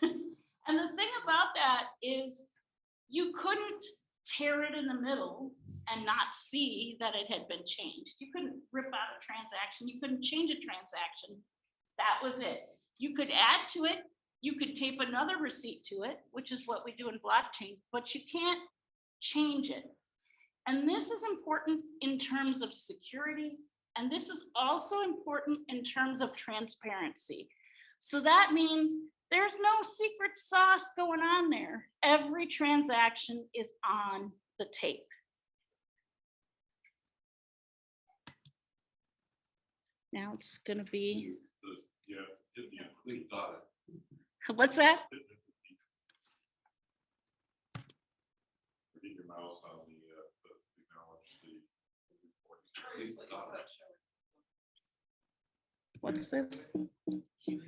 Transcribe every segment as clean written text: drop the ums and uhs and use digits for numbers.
And the thing about that is you couldn't tear it in the middle and not see that it had been changed. You couldn't rip out a transaction. You couldn't change a transaction. That was it. You could add to it. You could tape another receipt to it, which is what we do in blockchain, but you can't change it. And this is important in terms of security. And this is also important in terms of transparency. So that means there's no secret sauce going on there. Every transaction is on the tape. Now it's going to be. Yeah, hit the complete dot. What's that? Hit your mouse on the acknowledge the dot. What's this? You can't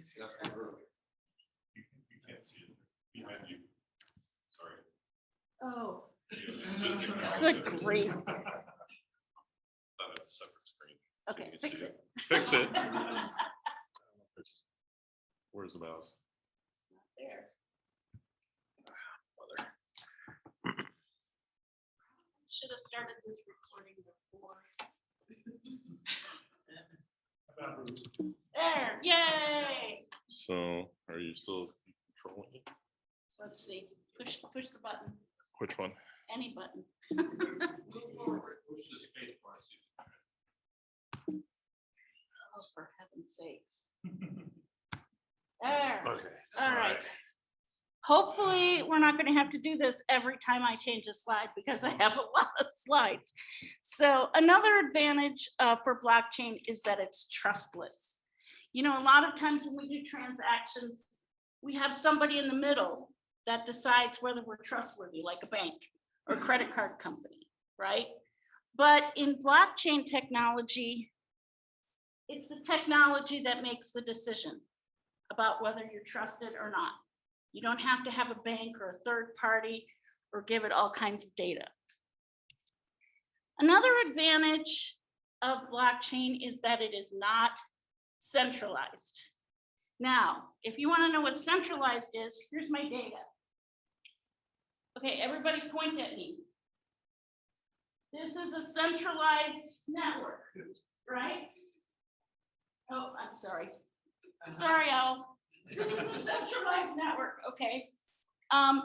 see it behind you. Sorry. Oh. It's just Good grief. Not a separate screen. Okay, fix it. Fix it. Where's the mouse? It's not there. Mother. Should have started this recording before. There, yay! So, are you still controlling it? Let's see. Push the button. Which one? Any button. Move forward. Push the space bar. Oh, for heaven's sakes. There. Okay. All right. Hopefully, we're not going to have to do this every time I change a slide because I have a lot of slides. So another advantage for blockchain is that it's trustless. You know, a lot of times when we do transactions, we have somebody in the middle that decides whether we're trustworthy, like a bank or credit card company, right? But in blockchain technology, it's the technology that makes the decision about whether you're trusted or not. You don't have to have a bank or a third party or give it all kinds of data. Another advantage of blockchain is that it is not centralized. Now, if you want to know what centralized is, here's my data. Okay, everybody point at me. This is a centralized network, right? Oh, I'm sorry. Sorry, Al. This is a centralized network, okay?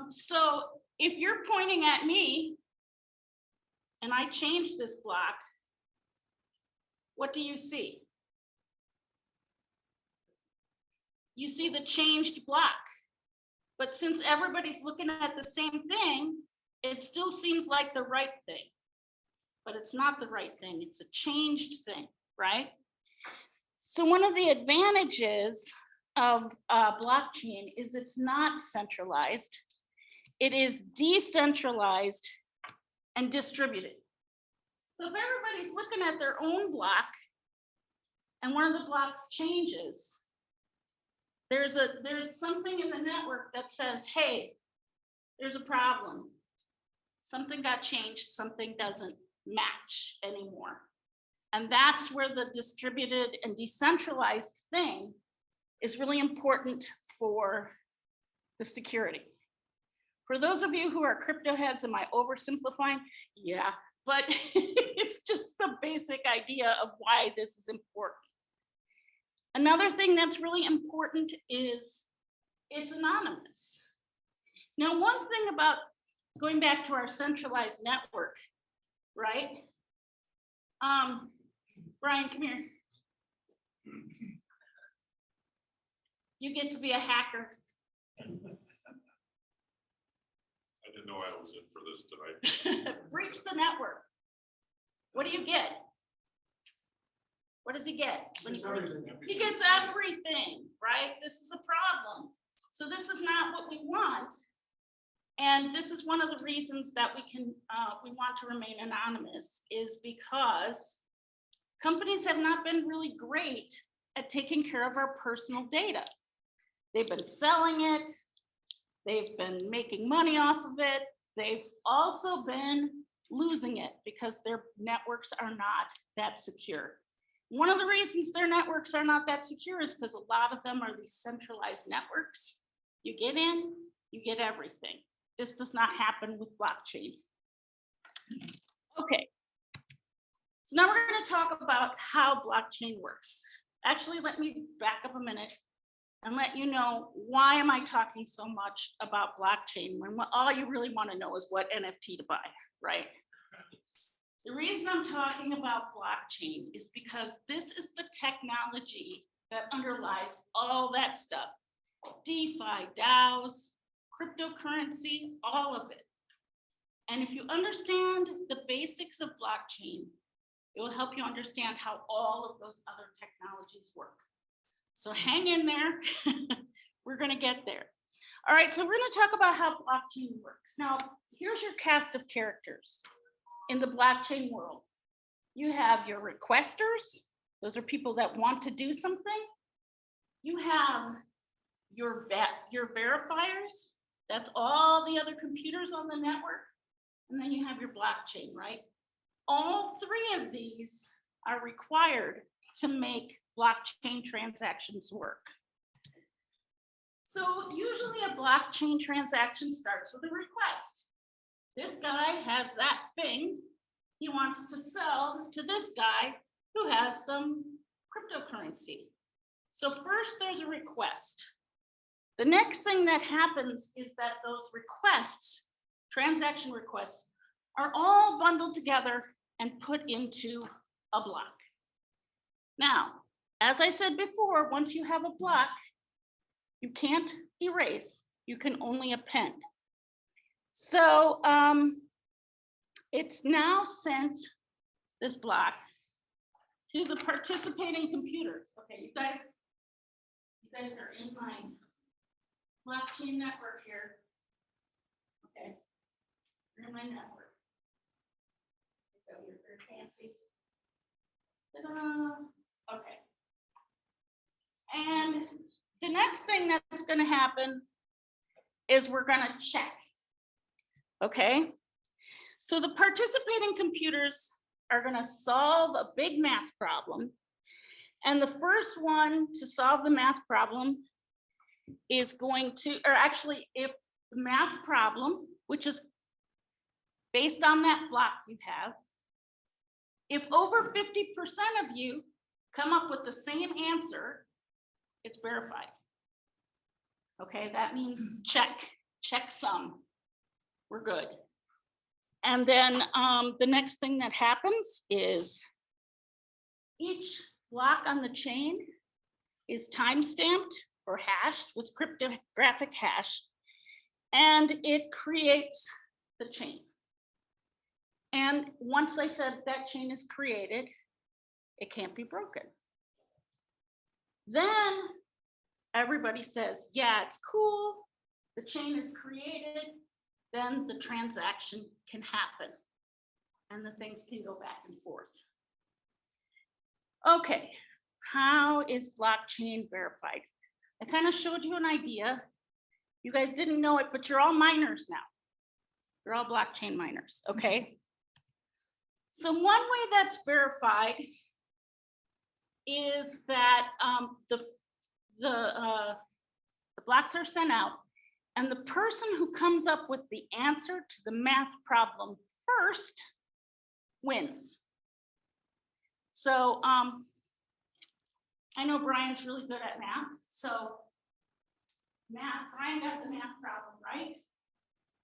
So if you're pointing at me and I change this block, what do you see? You see the changed block. But since everybody's looking at the same thing, it still seems like the right thing. But it's not the right thing, it's a changed thing, right? So one of the advantages of blockchain is it's not centralized. It is decentralized and distributed. So if everybody's looking at their own block and one of the blocks changes, there's something in the network that says, hey, there's a problem. Something got changed, something doesn't match anymore. And that's where the distributed and decentralized thing is really important for the security. For those of you who are crypto heads, am I oversimplifying? Yeah, but it's just the basic idea of why this is important. Another thing that's really important is it's anonymous. Now, one thing about going back to our centralized network, right? Brian, come here. You get to be a hacker. I didn't know I was in for this tonight. Breach the network. What do you get? What does he get? When he gets everything, right? This is a problem. So this is not what we want. And this is one of the reasons that we want to remain anonymous, is because companies have not been really great at taking care of our personal data. They've been selling it. They've been making money off of it. They've also been losing it because their networks are not that secure. One of the reasons their networks are not that secure is because a lot of them are these centralized networks. You get in, you get everything. This does not happen with blockchain. Okay. So now we're going to talk about how blockchain works. Actually, let me back up a minute and let you know why am I talking so much about blockchain when all you really want to know is what NFT to buy, right? The reason I'm talking about blockchain is because this is the technology that underlies all that stuff. DeFi, DAOs, cryptocurrency, all of it. And if you understand the basics of blockchain, it will help you understand how all of those other technologies work. So hang in there. We're going to get there. All right, so we're going to talk about how blockchain works. Now, here's your cast of characters in the blockchain world. You have your requesters. Those are people that want to do something. You have your verifiers. That's all the other computers on the network. And then you have your blockchain, right? All three of these are required to make blockchain transactions work. So usually a blockchain transaction starts with a request. This guy has that thing he wants to sell to this guy who has some cryptocurrency. So first there's a request. The next thing that happens is that those requests, transaction requests, are all bundled together and put into a block. Now, as I said before, once you have a block, you can't erase, you can only append. So it's now sent, this block, to the participating computers. Okay, you guys are in my blockchain network here. Okay, you're in my network. You're very fancy. Ta-da. Okay. And the next thing that's going to happen is we're going to check. Okay. So the participating computers are going to solve a big math problem. And the first one to solve the math problem is going to, or actually, if the math problem, which is based on that block you have, if over 50% of you come up with the same answer, it's verified. Okay, that means check sum. We're good. And then the next thing that happens is each block on the chain is time-stamped or hashed with cryptographic hash, and it creates the chain. And once I said that chain is created, it can't be broken. Then everybody says, yeah, it's cool. The chain is created. Then the transaction can happen and the things can go back and forth. Okay, how is blockchain verified? I kind of showed you an idea. You guys didn't know it, but you're all miners now. You're all blockchain miners, okay? So one way that's verified is that the blocks are sent out, and the person who comes up with the answer to the math problem first wins. So I know Brian's really good at math. So Brian got the math problem right.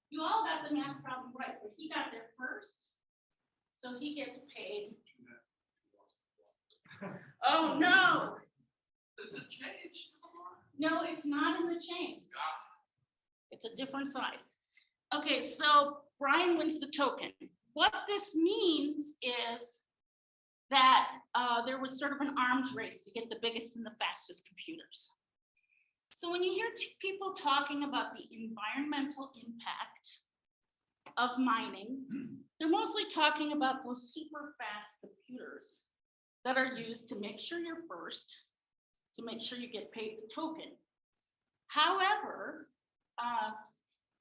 You all got the math problem right, but he got there first. So he gets paid. Oh, no. Does it change? No, it's not in the chain. It's a different size. Okay, so Brian wins the token. What this means is that there was sort of an arms race to get the biggest and the fastest computers. So when you hear people talking about the environmental impact of mining, they're mostly talking about those super fast computers that are used to make sure you're first, to make sure you get paid the token. However,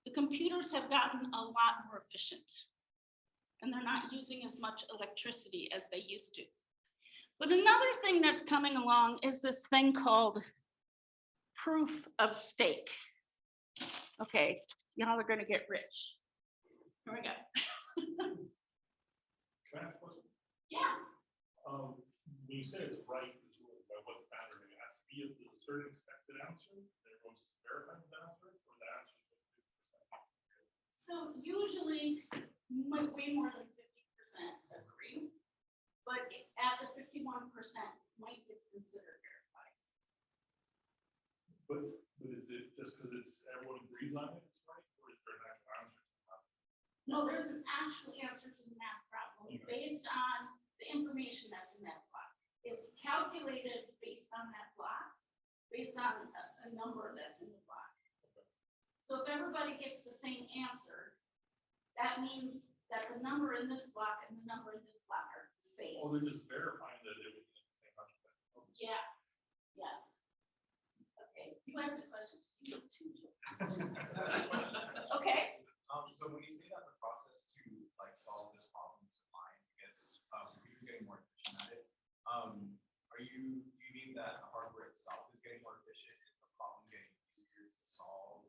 the computers have gotten a lot more efficient and they're not using as much electricity as they used to. But another thing that's coming along is this thing called proof of stake. Okay, y'all are gonna get rich. Here we go. Can I ask a question? Yeah, When you say it's right, it's really by what's mattering, it has to be a certain expected answer, they're going to verify the answer, or the answer is 50%. so usually way more than 50% agree, but at the 51% might get considered verified. But is it just because it's everyone agrees on it, it's right, or is there an actual answer? No, there's an actual answer to the math problem based on the information that's in that block. It's calculated based on that block, based on a number that's in the block. So if everybody gets the same answer, that means that the number in this block and the number in this block are the same. Or they're just verifying that everything is the same answer. Yeah, yeah. Okay, you asked the questions. Okay. So when you say that the process to like solve this problem is fine, because you're getting more efficient at it, do you mean that the hardware itself is getting more efficient? Is the problem getting easier to solve?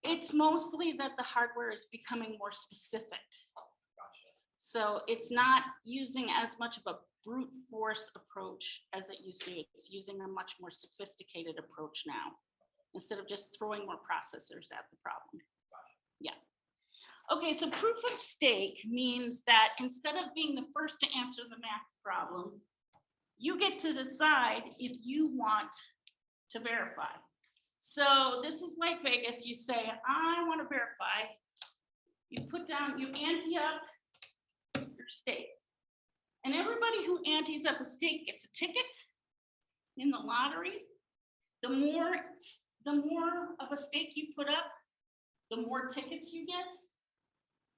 It's mostly that the hardware is becoming more specific. Gotcha. So it's not using as much of a brute force approach as it used to. It's using a much more sophisticated approach now, instead of just throwing more processors at the problem. Yeah. Okay, so proof of stake means that instead of being the first to answer the math problem, you get to decide if you want to verify. So this is like Vegas. You say, I want to verify. You put down, you ante up your stake. And everybody who antes up a stake gets a ticket in the lottery. The more of a stake you put up, the more tickets you get.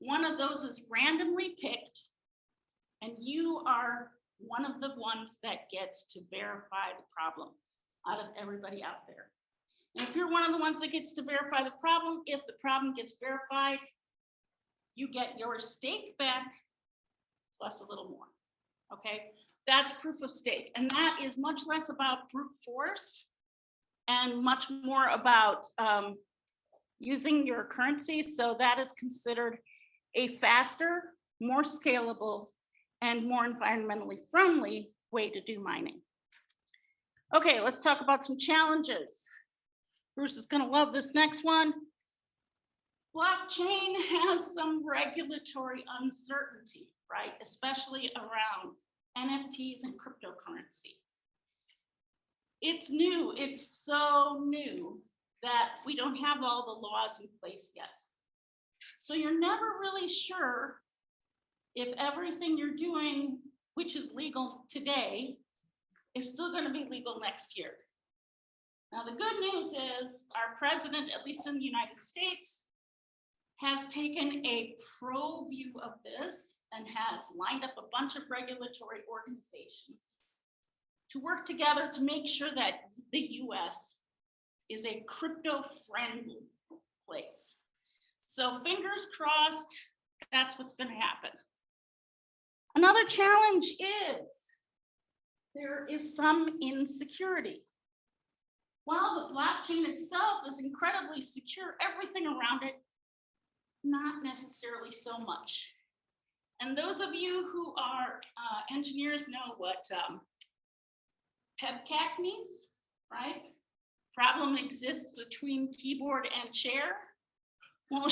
One of those is randomly picked, and you are one of the ones that gets to verify the problem out of everybody out there. And if you're one of the ones that gets to verify the problem, if the problem gets verified, you get your stake back plus a little more. Okay, that's proof of stake. And that is much less about brute force and much more about using your currency. So that is considered a faster, more scalable, and more environmentally friendly way to do mining. Okay, let's talk about some challenges. Bruce is going to love this next one. Blockchain has some regulatory uncertainty, right? Especially around NFTs and cryptocurrency. It's new, it's so new that we don't have all the laws in place yet. So you're never really sure if everything you're doing, which is legal today, is still going to be legal next year. Now, the good news is our president, at least in the United States, has taken a pro view of this and has lined up a bunch of regulatory organizations to work together to make sure that the US is a crypto-friendly place. So fingers crossed, that's what's going to happen. Another challenge is there is some insecurity. While the blockchain itself is incredibly secure, everything around it, not necessarily so much. And those of you who are engineers know what PEBCAC means, right? Problem exists between keyboard and chair. Well,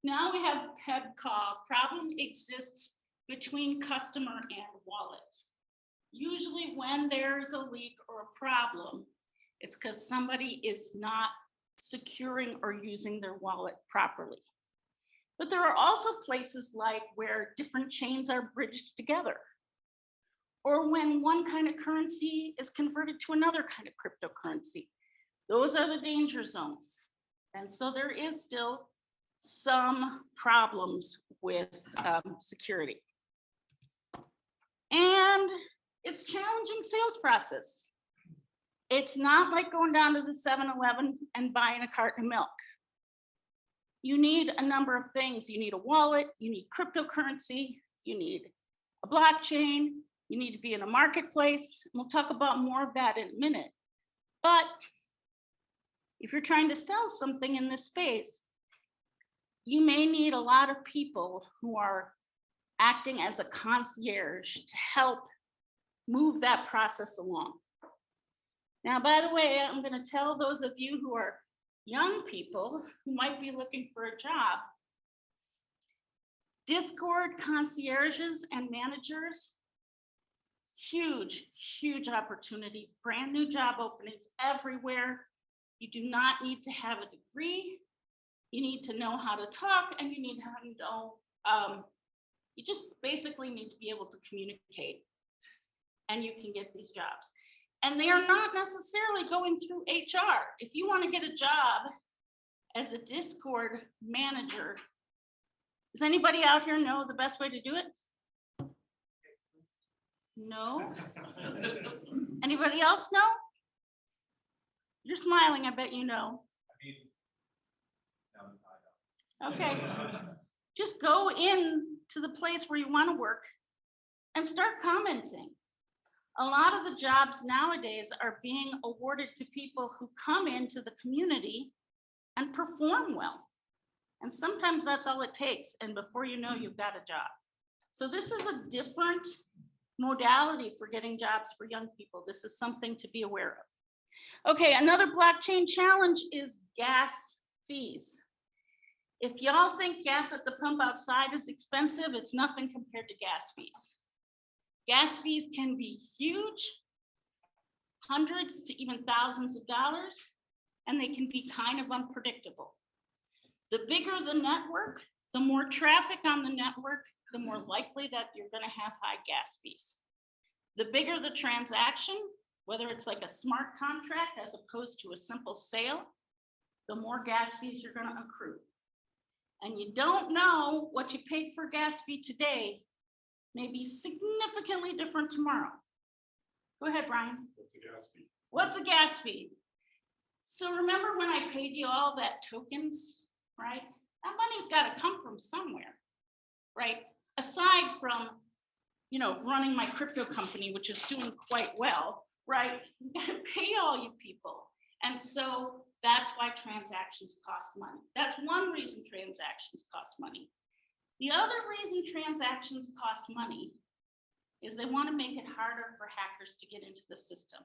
now we have PEBCAW, problem exists between customer and wallet. Usually when there's a leak or a problem, it's because somebody is not securing or using their wallet properly. But there are also places like where different chains are bridged together, or when one kind of currency is converted to another kind of cryptocurrency. Those are the danger zones. And so there is still some problems with security. And it's challenging sales process. It's not like going down to the 7-Eleven and buying a carton of milk. You need a number of things. You need a wallet, you need cryptocurrency, you need a blockchain, you need to be in a marketplace. We'll talk about more of that in a minute. But if you're trying to sell something in this space, you may need a lot of people who are acting as a concierge to help move that process along. Now, by the way, I'm going to tell those of you who are young people who might be looking for a job, Discord concierges and managers, huge, huge opportunity, brand new job openings everywhere. You do not need to have a degree. You need to know how to talk, and you need to know, you just basically need to be able to communicate, and you can get these jobs. And they are not necessarily going through HR. If you want to get a job as a Discord manager, does anybody out here know the best way to do it? No? Anybody else know? You're smiling, I bet you know. I mean, no, I don't. Okay. Just go in to the place where you want to work and start commenting. A lot of the jobs nowadays are being awarded to people who come into the community and perform well. And sometimes that's all it takes. And before you know, you've got a job. So this is a different modality for getting jobs for young people. This is something to be aware of. Okay, another blockchain challenge is gas fees. If y'all think gas at the pump outside is expensive, it's nothing compared to gas fees. Gas fees can be huge, hundreds to even thousands of dollars, and they can be kind of unpredictable. The bigger the network, the more traffic on the network, the more likely that you're going to have high gas fees. The bigger the transaction, whether it's like a smart contract as opposed to a simple sale, the more gas fees you're going to accrue. And you don't know what you paid for gas fee today may be significantly different tomorrow. Go ahead, Brian. What's a gas fee? What's a gas fee? So remember when I paid you all that tokens, right? That money's got to come from somewhere, right? Aside from, you know, running my crypto company, which is doing quite well, right? You got to pay all you people. And so that's why transactions cost money. That's one reason transactions cost money. The other reason transactions cost money is they want to make it harder for hackers to get into the system.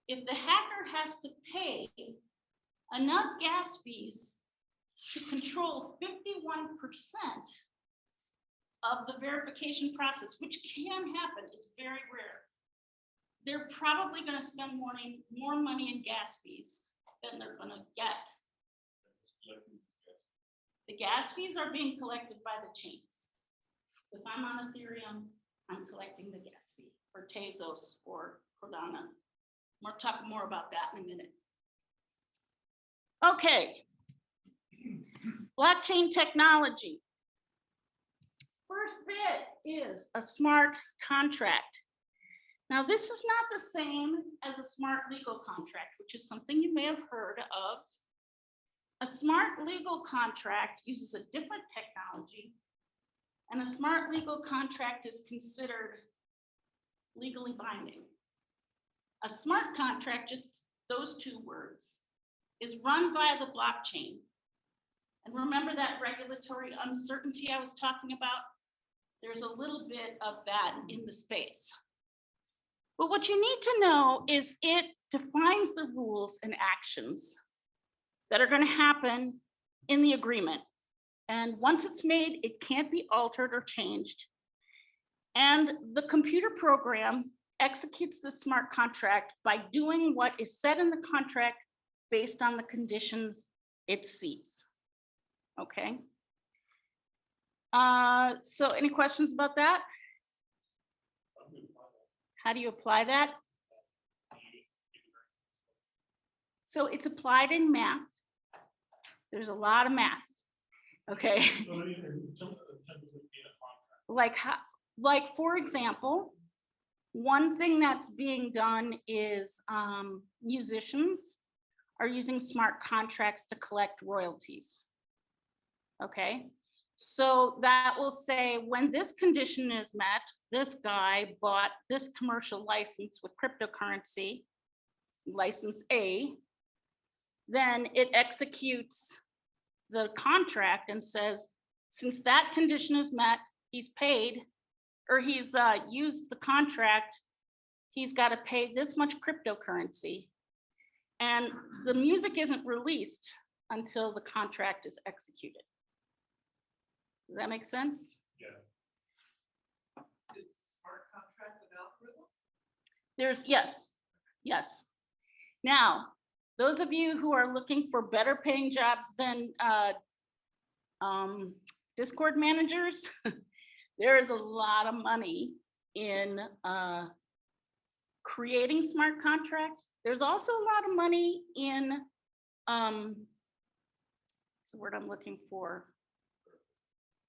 If the hacker has to pay enough gas fees to control 51% of the verification process, which can happen, it's very rare, they're probably going to spend more money in gas fees than they're going to get. The gas fees are being collected by the chains. If I'm on Ethereum, I'm collecting the gas fee, or Tezos, or Cardano. We'll talk more about that in a minute. Okay. Blockchain technology. First bit is a smart contract. Now, this is not the same as a smart legal contract, which is something you may have heard of. A smart legal contract uses a different technology, and a smart legal contract is considered legally binding. A smart contract, just those two words, is run via the blockchain. And remember that regulatory uncertainty I was talking about? There's a little bit of that in the space. But what you need to know is it defines the rules and actions that are going to happen in the agreement. And once it's made, it can't be altered or changed. And the computer program executes the smart contract by doing what is said in the contract based on the conditions it sees. Okay. So any questions about that? How do you apply that? So it's applied in math. There's a lot of math. Okay. Like for example, one thing that's being done is musicians are using smart contracts to collect royalties. Okay. So that will say when this condition is met, this guy bought this commercial license with cryptocurrency, license A. then it executes the contract and says, since that condition is met, he's paid, or he's used the contract, he's got to pay this much cryptocurrency. And the music isn't released until the contract is executed. Does that make sense? Yeah. Is smart contract an algorithm? There's, yes. Now, those of you who are looking for better paying jobs than Discord managers, there is a lot of money in creating smart contracts. There's also a lot of money in, what's the word I'm looking for?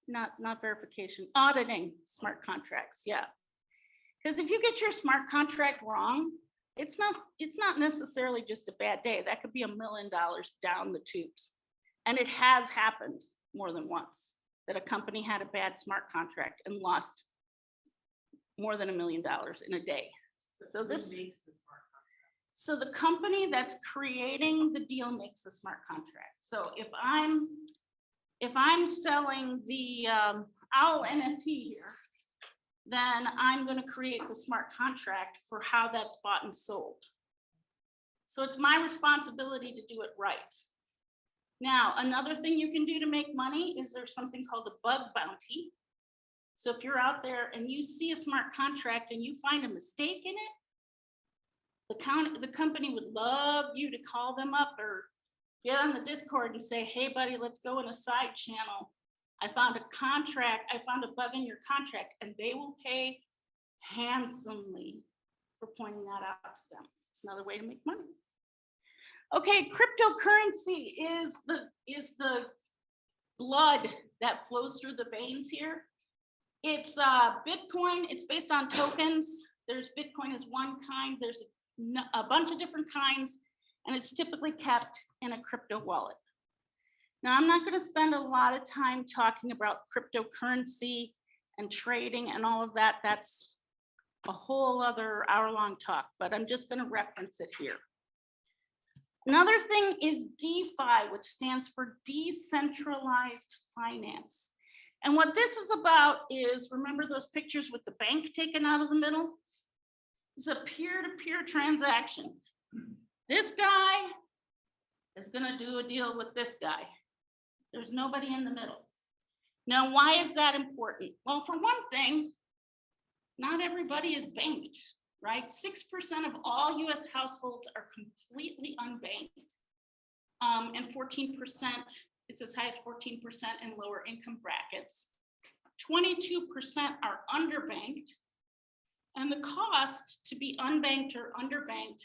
Not verification, auditing smart contracts, yeah. Because if you get your smart contract wrong, it's not necessarily just a bad day. That could be $1 million down the tubes. And it has happened more than once that a company had a bad smart contract and lost more than $1 million in a day. So this makes the smart contract. So the company that's creating the deal makes the smart contract. So if I'm selling the OWL NFT here, then I'm going to create the smart contract for how that's bought and sold. So it's my responsibility to do it right. Now, another thing you can do to make money is there's something called a bug bounty. So if you're out there and you see a smart contract and you find a mistake in it, the company would love you to call them up or get on the Discord and say, hey buddy, let's go in a side channel. I found a contract, I found a bug in your contract, and they will pay handsomely for pointing that out to them. It's another way to make money. Okay, cryptocurrency is the blood that flows through the veins here. It's Bitcoin, it's based on tokens. There's Bitcoin is one kind, there's a bunch of different kinds, and it's typically kept in a crypto wallet. Now, I'm not going to spend a lot of time talking about cryptocurrency and trading and all of that. That's a whole other hour-long talk, but I'm just going to reference it here. Another thing is DeFi, which stands for Decentralized Finance. And what this is about is, remember those pictures with the bank taken out of the middle? It's a peer-to-peer transaction. This guy is going to do a deal with this guy. There's nobody in the middle. Now, why is that important? Well, for one thing, not everybody is banked, right? 6% of all US households are completely unbanked. And 14%, it's as high as 14% in lower income brackets. 22% are underbanked. And the cost to be unbanked or underbanked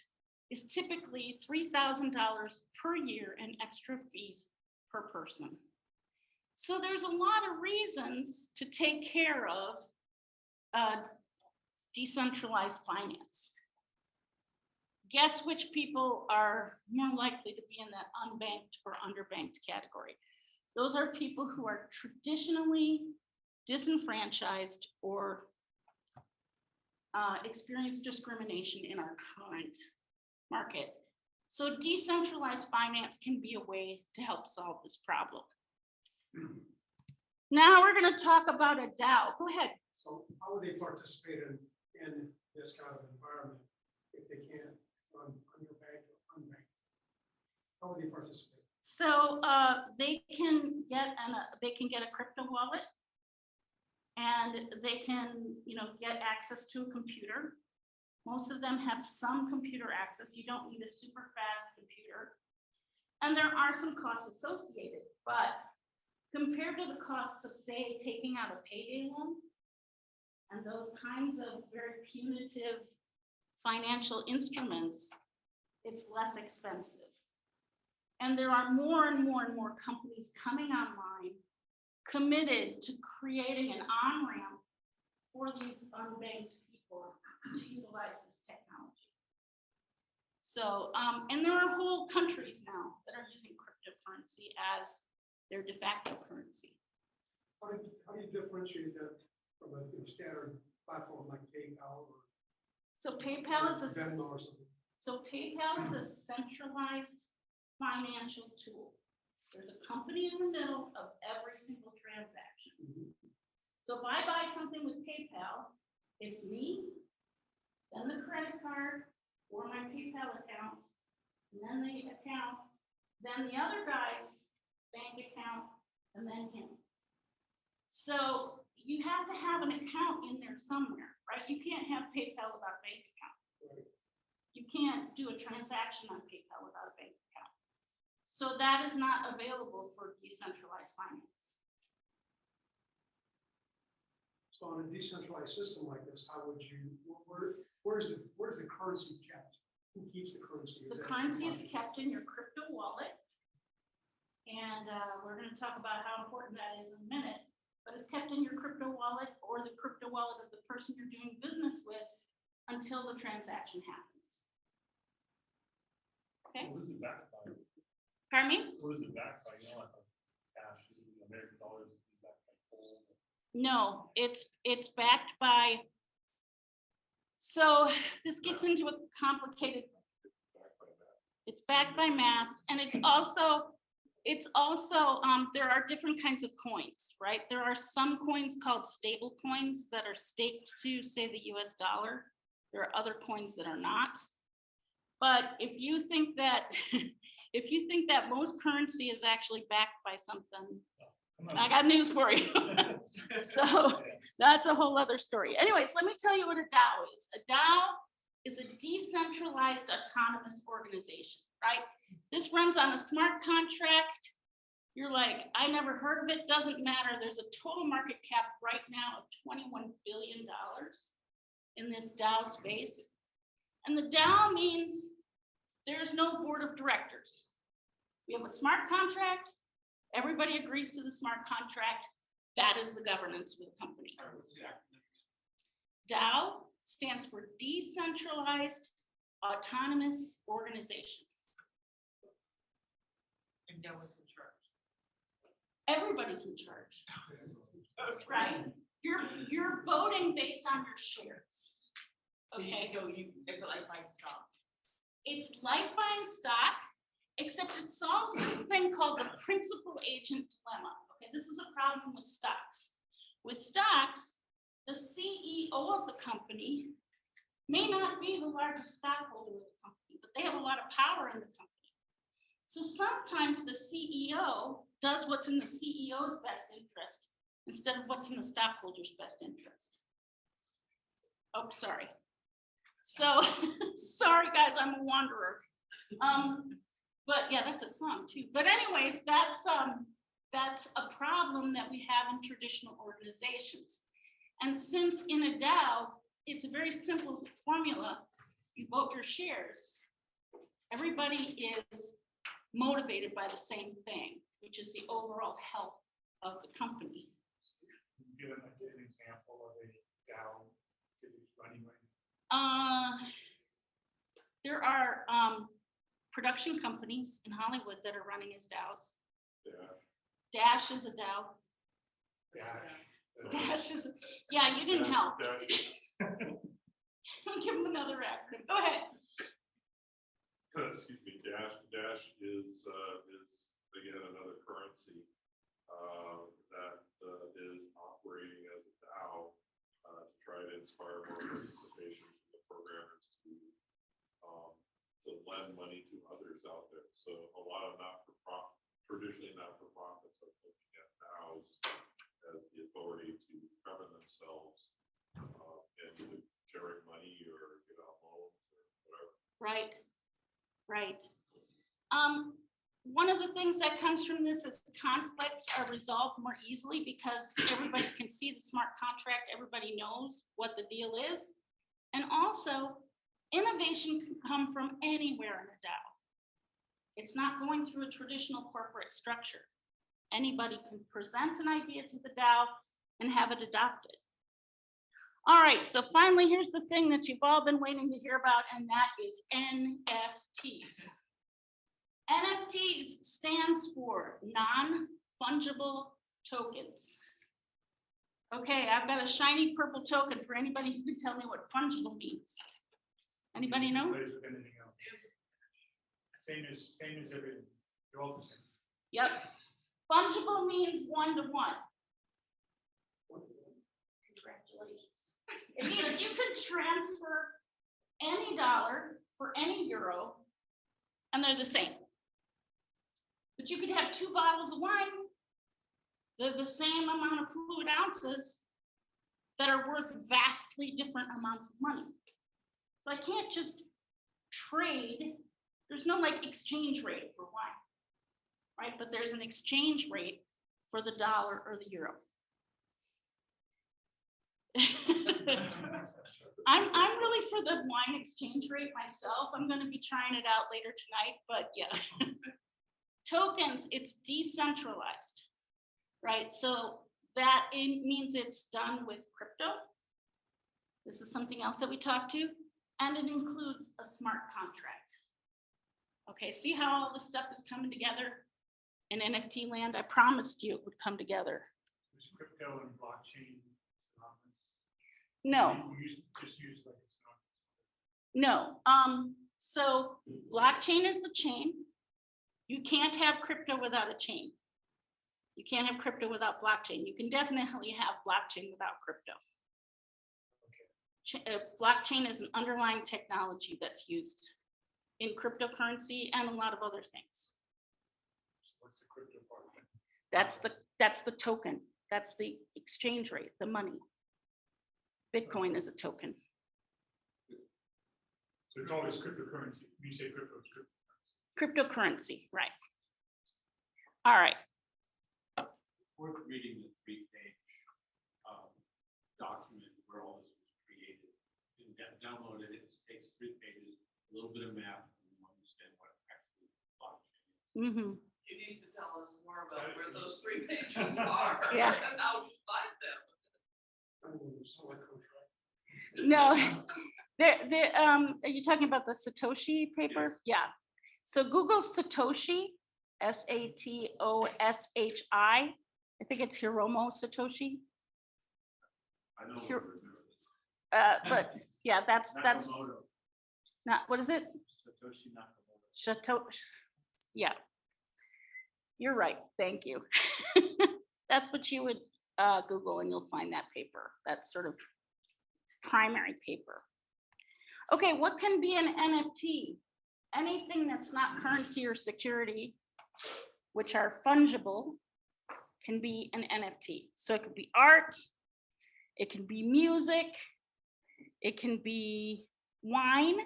is typically $3,000 per year in extra fees per person. So there's a lot of reasons to take care of decentralized finance. Guess which people are more likely to be in that unbanked or underbanked category? Those are people who are traditionally disenfranchised or experience discrimination in our current market. So decentralized finance can be a way to help solve this problem. Now we're going to talk about a DAO. Go ahead. So how would they participate in this kind of environment if they can't run underbanked or unbanked? How would they participate? So they can get a crypto wallet, and they can get access to a computer. Most of them have some computer access. You don't need a super fast computer. And there are some costs associated, but compared to the costs of, say, taking out a payday loan and those kinds of very punitive financial instruments, it's less expensive. And there are more and more and more companies coming online committed to creating an on-ramp for these unbanked people to utilize this technology. So, and there are whole countries now that are using cryptocurrency as their de facto currency. How do you differentiate that from a standard platform like PayPal or So PayPal is Venmo or something? so PayPal is a centralized financial tool. There's a company in the middle of every single transaction. So if I buy something with PayPal, it's me, then the credit card or my PayPal account, and then the account, then the other guy's bank account, and then him. So you have to have an account in there somewhere, right? You can't have PayPal without a bank account. You can't do a transaction on PayPal without a bank account. So that is not available for decentralized finance. So on a decentralized system like this, how would you, where's the currency kept? Who keeps the currency? The currency is kept in your crypto wallet. And we're going to talk about how important that is in a minute, but it's kept in your crypto wallet or the crypto wallet of the person you're doing business with until the transaction happens. Okay, What is it backed by? pardon me? What is it backed by? You know, like cash, American dollars, is backed by gold. No, it's backed by, so this gets into a complicated, it's backed by math, and it's also, there are different kinds of coins, right? There are some coins called stable coins that are staked to, say, the US dollar. There are other coins that are not. But if you think that, if you think that most currency is actually backed by something, I got news for you. So that's a whole other story. Anyways, let me tell you what a DAO is. A DAO is a decentralized autonomous organization, right? This runs on a smart contract. You're like, I never heard of it, doesn't matter. There's a total market cap right now of $21 billion in this DAO space. And the DAO means there's no board of directors. We have a smart contract. Everybody agrees to the smart contract. That is the governance of the company. DAO stands for Decentralized Autonomous Organization. And no one's in charge. Everybody's in charge, right? You're voting based on your shares. Okay. So it's like buying stock. It's like buying stock, except it solves this thing called the principal agent dilemma. Okay, this is a problem with stocks. With stocks, the CEO of the company may not be the largest stockholder of the company, but they have a lot of power in the company. So sometimes the CEO does what's in the CEO's best interest instead of what's in the stockholder's best interest. Oh, sorry. So, sorry guys, I'm a wanderer. But yeah, that's a song too. But anyways, that's a problem that we have in traditional organizations. And since in a DAO, it's a very simple formula. You vote your shares. Everybody is motivated by the same thing, which is the overall health of the company. Give an example of a DAO running right now. There are production companies in Hollywood that are running as DAOs. Dash is a DAO. Dash is, yeah, you didn't help. Don't give them another acronym. Go ahead. Excuse me, Dash is again another currency that is operating as a DAO to try to inspire more participation from the programmers to lend money to others out there. So a lot of traditionally not-for-profits are looking at DAOs as the authority to govern themselves and to generate money or get out loans or whatever. Right, right. One of the things that comes from this is conflicts are resolved more easily because everybody can see the smart contract, everybody knows what the deal is. And also, innovation can come from anywhere in a DAO. It's not going through a traditional corporate structure. Anybody can present an idea to the DAO and have it adopted. All right, so finally, here's the thing that you've all been waiting to hear about, and that is NFTs. NFTs stands for non-fungible tokens. Okay, I've got a shiny purple token for anybody who can tell me what fungible means. Anybody know? Same as everything. They're all the same. Yep. Fungible means 1-to-1. Congratulations. It means you could transfer any dollar for any euro, and they're the same. But you could have 2 bottles of wine, they're the same amount of fluid ounces that are worth vastly different amounts of money. So I can't just trade, there's no like exchange rate for wine, right? But there's an exchange rate for the dollar or the euro. I'm really for the wine exchange rate myself. I'm going to be trying it out later tonight, but yeah. Tokens, it's decentralized, right? So that it means it's done with crypto. This is something else that we talked to, and it includes a smart contract. Okay, see how all this stuff is coming together in NFT land? I promised you it would come together. There's crypto and blockchain. No. Just use like it's not. No. So blockchain is the chain. You can't have crypto without a chain. You can't have crypto without blockchain. You can definitely have blockchain without crypto. Blockchain is an underlying technology that's used in cryptocurrency and a lot of other things. So what's the crypto part? That's the token. That's the exchange rate, the money. Bitcoin is a token. So it's always cryptocurrency. When you say crypto, it's cryptocurrency. Cryptocurrency, right. All right. Worth reading the 3-page document where all this was created. You can download it. It takes 3 pages, a little bit of math, and you understand what actually blockchain is. Mm-hmm. You need to tell us more about where those 3 pages are. Yeah. And how to find them. No, are you talking about the Satoshi paper? Yeah. So Google Satoshi, Satoshi. I think it's Hiromo Satoshi. I know. Here- Remember this. But yeah, that's Nakamoto. not, what is it? Satoshi Nakamoto. Satoshi. Yeah. You're right. Thank you. That's what you would Google and you'll find that paper. That sort of primary paper. Okay, what can be an NFT? Anything that's not currency or security, which are fungible, can be an NFT. So it could be art, it can be music, it can be wine,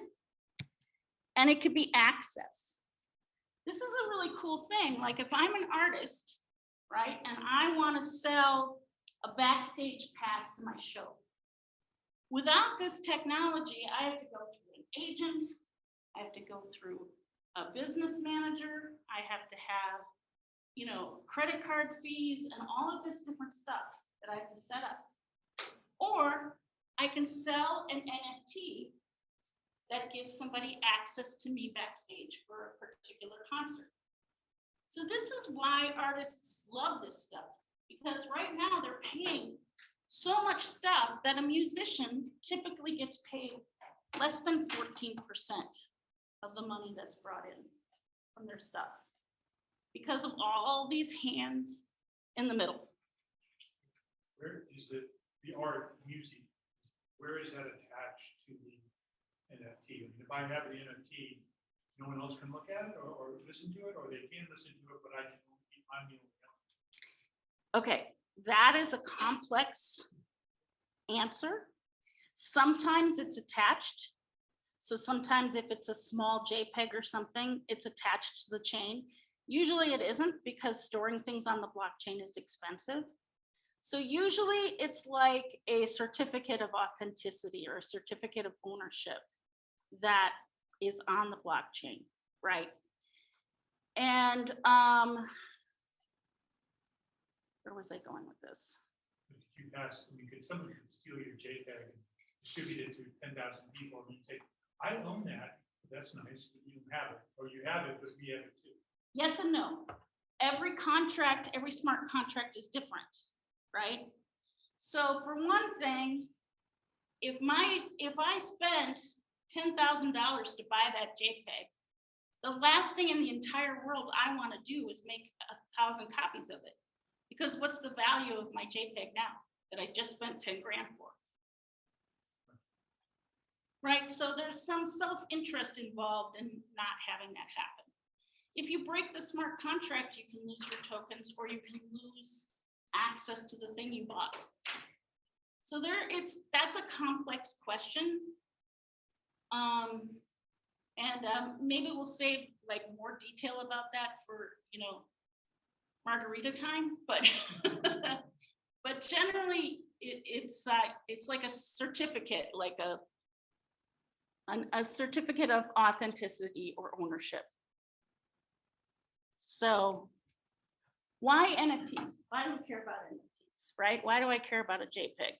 and it could be access. This is a really cool thing. Like if I'm an artist, right, and I want to sell a backstage pass to my show. Without this technology, I have to go through an agent, I have to go through a business manager, I have to have, you know, credit card fees and all of this different stuff that I have to set up. Or I can sell an NFT that gives somebody access to me backstage for a particular concert. So this is why artists love this stuff, because right now they're paying so much stuff that a musician typically gets paid less than 14% of the money that's brought in from their stuff because of all these hands in the middle. Where is it, the art, music, where is that attached to the NFT? I mean, if I have the NFT, no one else can look at it or listen to it, or they can listen to it, but I'm the only one. Okay, that is a complex answer. Sometimes it's attached. So sometimes if it's a small JPEG or something, it's attached to the chain. Usually it isn't because storing things on the blockchain is expensive. So usually it's like a certificate of authenticity or a certificate of ownership that is on the blockchain, right? And where was I going with this? If you pass, I mean, could someone could steal your JPEG and distribute it to 10,000 people and you say, I own that, that's nice, but you don't have it, or you have it, but we have it too. Yes and no. Every contract, every smart contract is different, right? So for one thing, if I spent $10,000 to buy that JPEG, The last thing in the entire world I want to do is make 1,000 copies of it. Because what's the value of my JPEG now that I just spent 10 grand for? Right, so there's some self-interest involved in not having that happen. If you break the smart contract, you can lose your tokens or you can lose access to the thing you bought. So that's a complex question. Maybe we'll save like more detail about that for, margarita time, but but generally it's like a certificate, like a certificate of authenticity or ownership. So why NFTs? Why do we care about NFTs, right? Why do I care about a JPEG?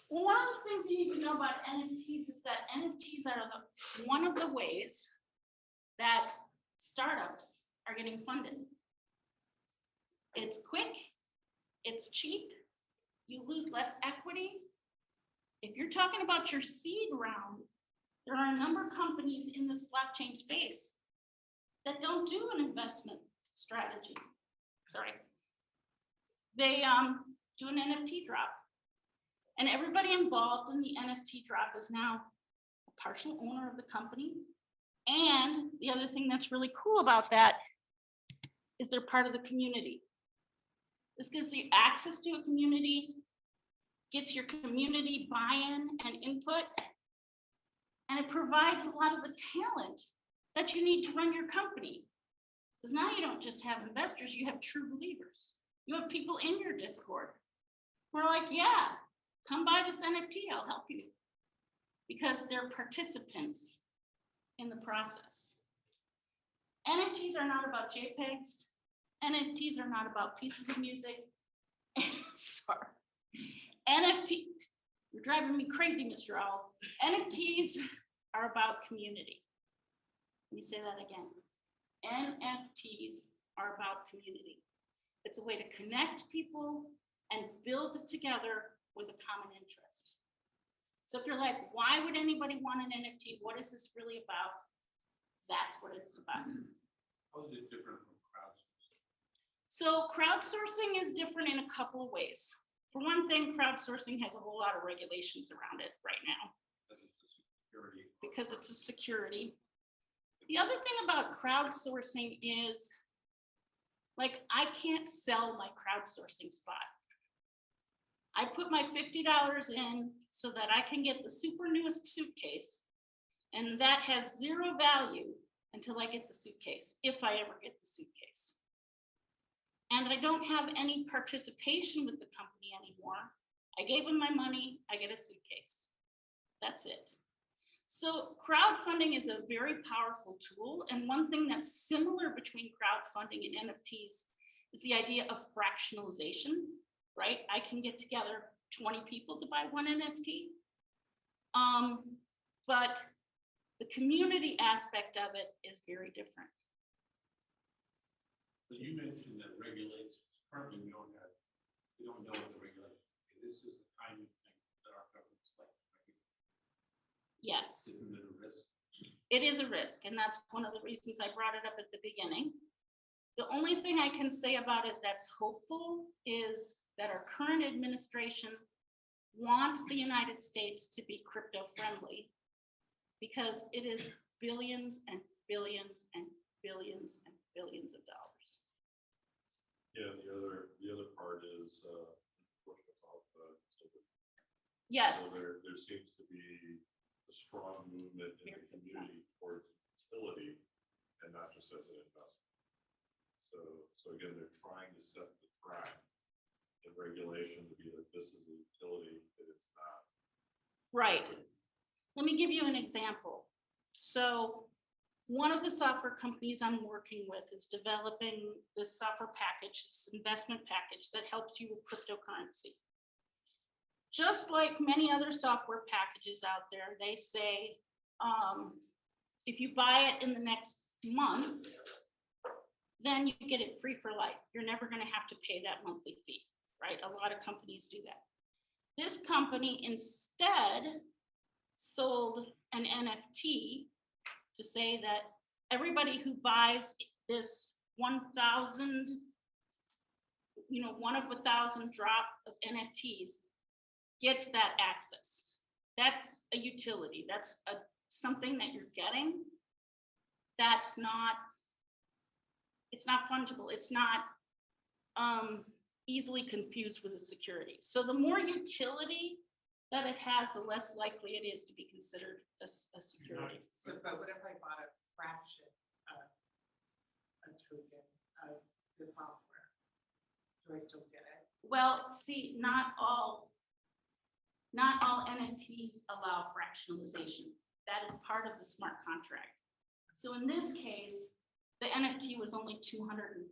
Well, one of the things you need to know about NFTs is that NFTs are one of the ways that startups are getting funded. It's quick, it's cheap, you lose less equity. If you're talking about your seed round, there are a number of companies in this blockchain space that don't do an investment strategy. Sorry. They do an NFT drop. And everybody involved in the NFT drop is now a partial owner of the company. And the other thing that's really cool about that is they're part of the community. This gives you access to a community, gets your community buy-in and input, and it provides a lot of the talent that you need to run your company. Because now you don't just have investors, you have true believers. You have people in your Discord who are like, yeah, come buy this NFT, I'll help you. Because they're participants in the process. NFTs are not about JPEGs. NFTs are not about pieces of music. Sorry. NFT, you're driving me crazy, Mr. Owl. NFTs are about community. Let me say that again. NFTs are about community. It's a way to connect people and build together with a common interest. So if you're like, why would anybody want an NFT? What is this really about? That's what it's about. How is it different from crowdsourcing? So crowdsourcing is different in a couple of ways. For one thing, crowdsourcing has a whole lot of regulations around it right now. Because it's a security. The other thing about crowdsourcing is, like, I can't sell my crowdsourcing spot. I put my $50 in so that I can get the super newest suitcase, and that has zero value until I get the suitcase, if I ever get the suitcase. And I don't have any participation with the company anymore. I gave them my money, I get a suitcase. That's it. So crowdfunding is a very powerful tool. And one thing that's similar between crowdfunding and NFTs is the idea of fractionalization, right? I can get together 20 people to buy one NFT. But the community aspect of it is very different. But you mentioned that regulations, currently we don't know what the regulations. This is the kind of thing that our government's like. Yes. Isn't it a risk? It is a risk, and that's one of the reasons I brought it up at the beginning. The only thing I can say about it that's hopeful is that our current administration wants the United States to be crypto friendly, because it is billions and billions and billions and billions of dollars. Yeah, the other part is enforcement of silver. Yes. So there seems to be a strong movement in the community towards utility and not just as an investment. So again, they're trying to set the track in regulation to be that this is a utility, that it's not. Right. Let me give you an example. So one of the software companies I'm working with is developing this software package, this investment package that helps you with cryptocurrency. Just like many other software packages out there, they say, if you buy it in the next month, then you get it free for life. You're never going to have to pay that monthly fee, right? A lot of companies do that. This company instead sold an NFT to say that everybody who buys this 1,000, one of 1,000 drop of NFTs gets that access. That's a utility. That's something that you're getting. That's not, it's not fungible. It's not easily confused with a security. So the more utility that it has, the less likely it is to be considered a security. So, but what if I bought a fraction of a token of the software? Do I still get it? Well, see, not all NFTs allow fractionalization. That is part of the smart contract. So in this case, the NFT was only $250.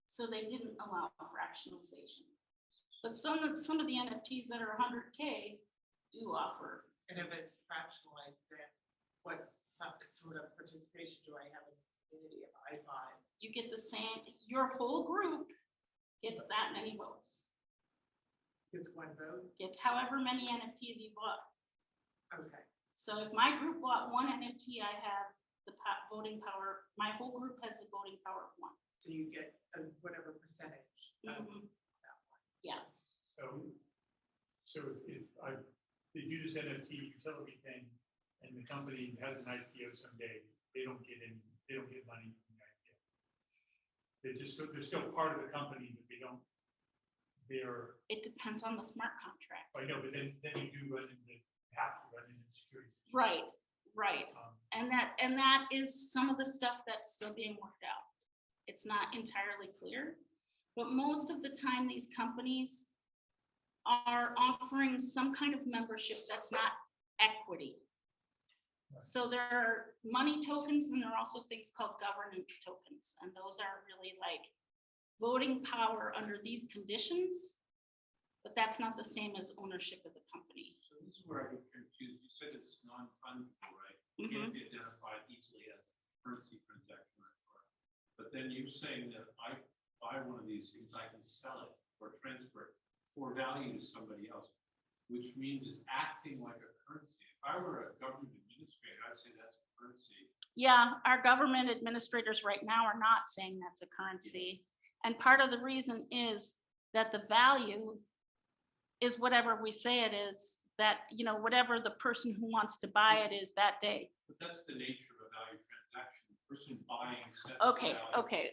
So they didn't allow fractionalization. But some of the NFTs that are 100K do offer. And if it's fractionalized, then what sort of participation do I have in the community if I buy? You get the same, your whole group gets that many votes. It's one vote? Gets however many NFTs you bought. Okay. So if my group bought one NFT, I have the voting power. My whole group has the voting power of one. So you get whatever percentage. of Mhm. that one. Yeah. So if they do this NFT utility thing and the company has an IPO someday, they don't get money from the IPO. They're still part of the company, but It depends on the smart contract. I know, but then you do have to run into security. Right. Um, And that is some of the stuff that's still being worked out. It's not entirely clear, but most of the time these companies are offering some kind of membership that's not equity. So there are money tokens and there are also things called governance tokens. And those are really like voting power under these conditions, but that's not the same as ownership of the company. So this is where I get confused. You said it's non-fungible, right? It can't be identified easily as a currency transaction. But then you're saying that if I buy one of these things, I can sell it or transfer it for value to somebody else, which means it's acting like a currency. If I were a government administrator, I'd say that's a currency. Yeah, our government administrators right now are not saying that's a currency. And part of the reason is that the value is whatever we say it is, that, whatever the person who wants to buy it is that day. But that's the nature of a value transaction. The person buying sets Okay, value. okay.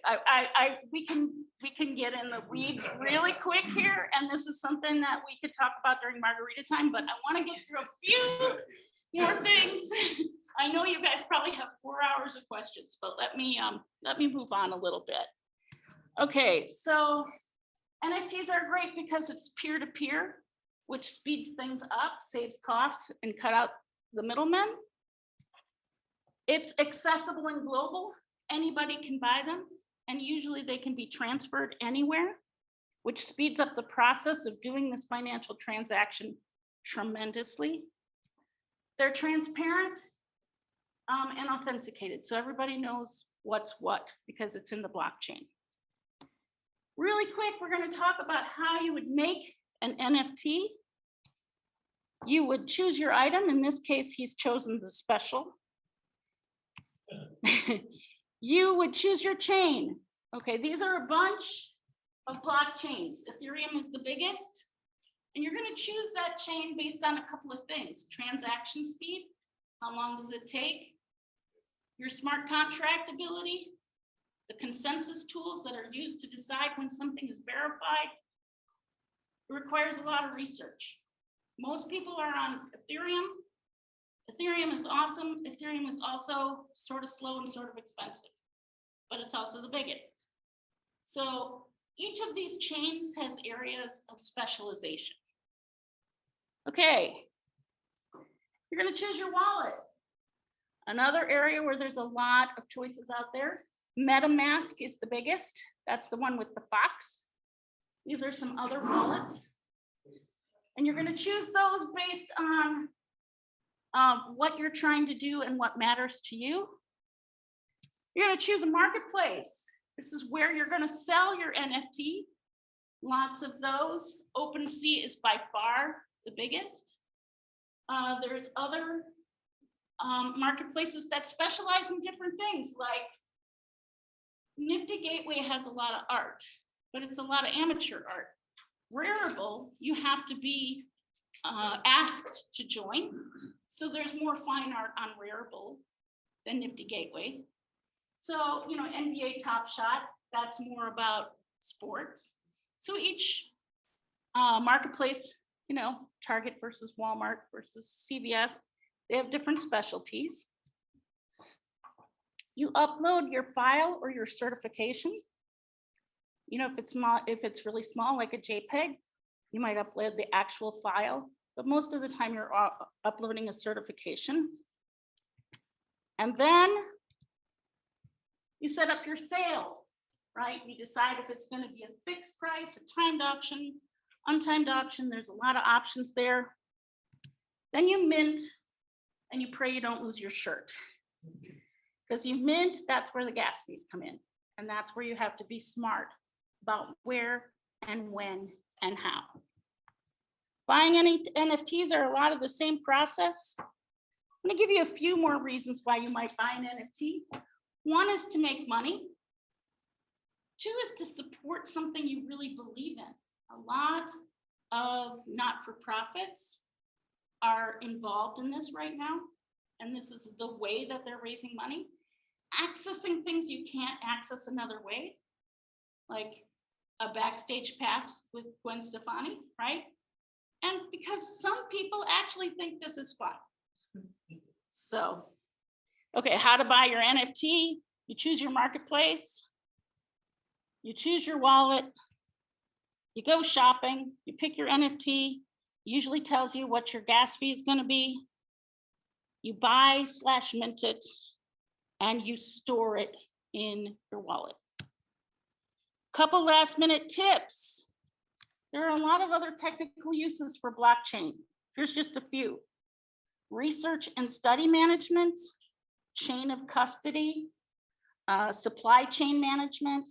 We can get in the weeds really quick here, and this is something that we could talk about during margarita time, but I want to get through a few more things. I know you guys probably have 4 hours of questions, but let me move on a little bit. Okay, so NFTs are great because it's peer-to-peer, which speeds things up, saves costs, and cut out the middlemen. It's accessible and global. Anybody can buy them, and usually they can be transferred anywhere, which speeds up the process of doing this financial transaction tremendously. They're transparent and authenticated, so everybody knows what's what because it's in the blockchain. Really quick, we're going to talk about how you would make an NFT. You would choose your item. In this case, he's chosen the special. You would choose your chain. Okay, these are a bunch of blockchains. Ethereum is the biggest. And you're going to choose that chain based on a couple of things. Transaction speed, how long does it take? Your smart contract ability, the consensus tools that are used to decide when something is verified. It requires a lot of research. Most people are on Ethereum. Ethereum is awesome. Ethereum is also sort of slow and sort of expensive, but it's also the biggest. So each of these chains has areas of specialization. Okay, you're going to choose your wallet. Another area where there's a lot of choices out there. MetaMask is the biggest. That's the one with the fox. These are some other wallets. And you're going to choose those based on what you're trying to do and what matters to you. You're going to choose a marketplace. This is where you're going to sell your NFT. Lots of those. OpenSea is by far the biggest. There's other marketplaces that specialize in different things, like Nifty Gateway has a lot of art, but it's a lot of amateur art. Rarible, you have to be asked to join. So there's more fine art on Rarible than Nifty Gateway. So, you know, NBA Top Shot, that's more about sports. So each marketplace, you know, Target versus Walmart versus CVS, they have different specialties. You upload your file or your certification. You know, if it's small, if it's really small, like a JPEG, you might upload the actual file, but most of the time you're uploading a certification. And then you set up your sale, right? You decide if it's going to be a fixed price, a timed auction, untimed auction. There's a lot of options there. Then you mint and you pray you don't lose your shirt. Because you mint, that's where the gas fees come in. And that's where you have to be smart about where and when and how. Buying any NFTs are a lot of the same process. I'm gonna give you a few more reasons why you might buy an NFT. One is to make money. Two is to support something you really believe in. A lot of not-for-profits are involved in this right now. And this is the way that they're raising money. Accessing things you can't access another way, like a backstage pass with Gwen Stefani, right? And because some people actually think this is fun. So, okay, how to buy your NFT. You choose your marketplace. You choose your wallet. You go shopping. You pick your NFT. Usually tells you what your gas fee is going to be. You buy/mint it, and you store it in your wallet. Couple last-minute tips. There are a lot of other technical uses for blockchain. Here's just a few. Research and study management, chain of custody, supply chain management.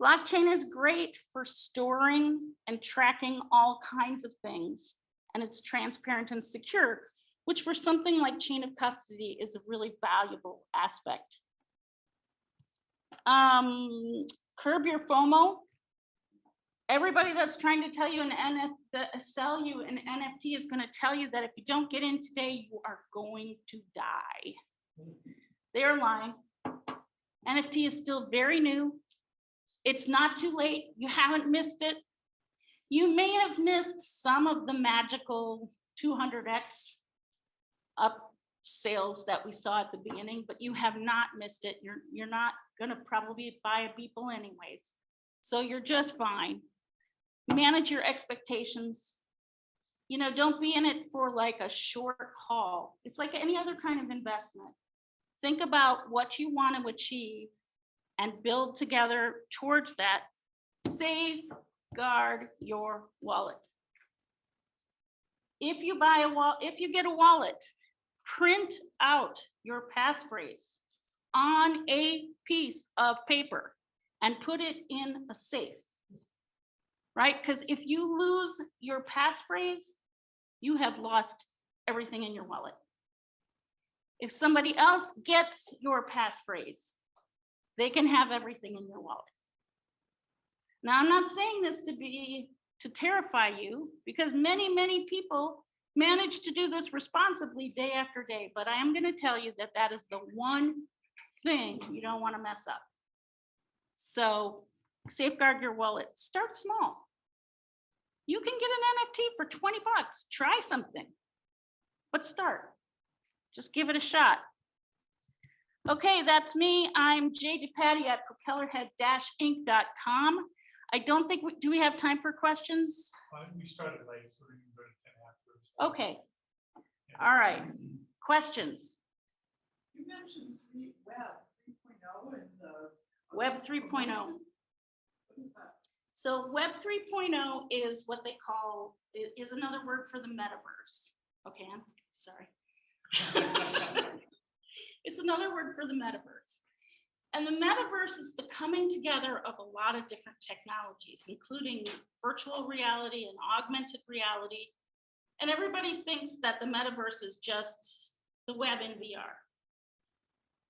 Blockchain is great for storing and tracking all kinds of things, and it's transparent and secure, which for something like chain of custody is a really valuable aspect. Curb your FOMO. Everybody that's trying to tell you sell you an NFT is going to tell you that if you don't get in today, you are going to die. They're lying. NFT is still very new. It's not too late. You haven't missed it. You may have missed some of the magical 200x up sales that we saw at the beginning, but you have not missed it. You're not gonna probably buy a Beeple anyways. So you're just fine. Manage your expectations. You know, don't be in it for like a short haul. It's like any other kind of investment. Think about what you want to achieve and build together towards that. Safeguard your wallet. If you get a wallet, print out your passphrase on a piece of paper and put it in a safe, right? Because if you lose your passphrase, you have lost everything in your wallet. If somebody else gets your passphrase, they can have everything in your wallet. Now, I'm not saying this to terrify you, because many people manage to do this responsibly day after day, but I am going to tell you that that is the one thing you don't want to mess up. So safeguard your wallet. Start small. You can get an NFT for 20 bucks. Try something, but start. Just give it a shot. Okay, that's me. I'm Jay DePatty at propellerhead-inc.com. I don't think, do we have time for questions? We started late, so we can go to 10 afterwards. Okay. All right. Questions? You mentioned Web 3.0 and the. Web 3.0. What is that? So Web 3.0 is what they call, is another word for the metaverse. Okay, I'm sorry. It's another word for the metaverse. And the metaverse is the coming together of a lot of different technologies, including virtual reality and augmented reality. And everybody thinks that the metaverse is just the web in VR,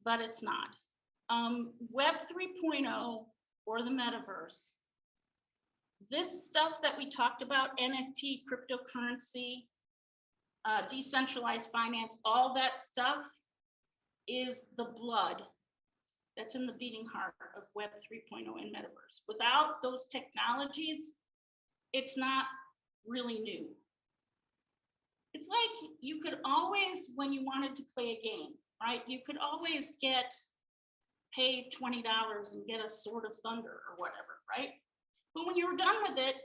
but it's not. Web 3.0 or the metaverse, this stuff that we talked about, NFT, cryptocurrency, decentralized finance, all that stuff is the blood that's in the beating heart of Web 3.0 and metaverse. Without those technologies, it's not really new. It's like you could always, when you wanted to play a game, right? You could always pay $20 and get a Sword of Thunder or whatever, right? But when you were done with it,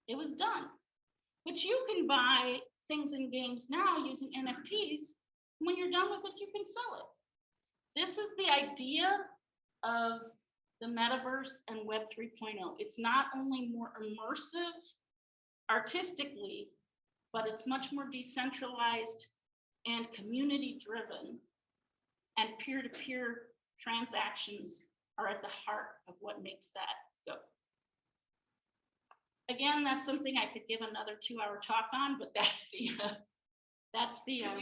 it was done. But you can buy things in games now using NFTs. When you're done with it, you can sell it. This is the idea of the metaverse and Web 3.0. It's not only more immersive artistically, but it's much more decentralized and community driven, and peer-to-peer transactions are at the heart of what makes that go. Again, that's something I could give another 2-hour talk on, but that's the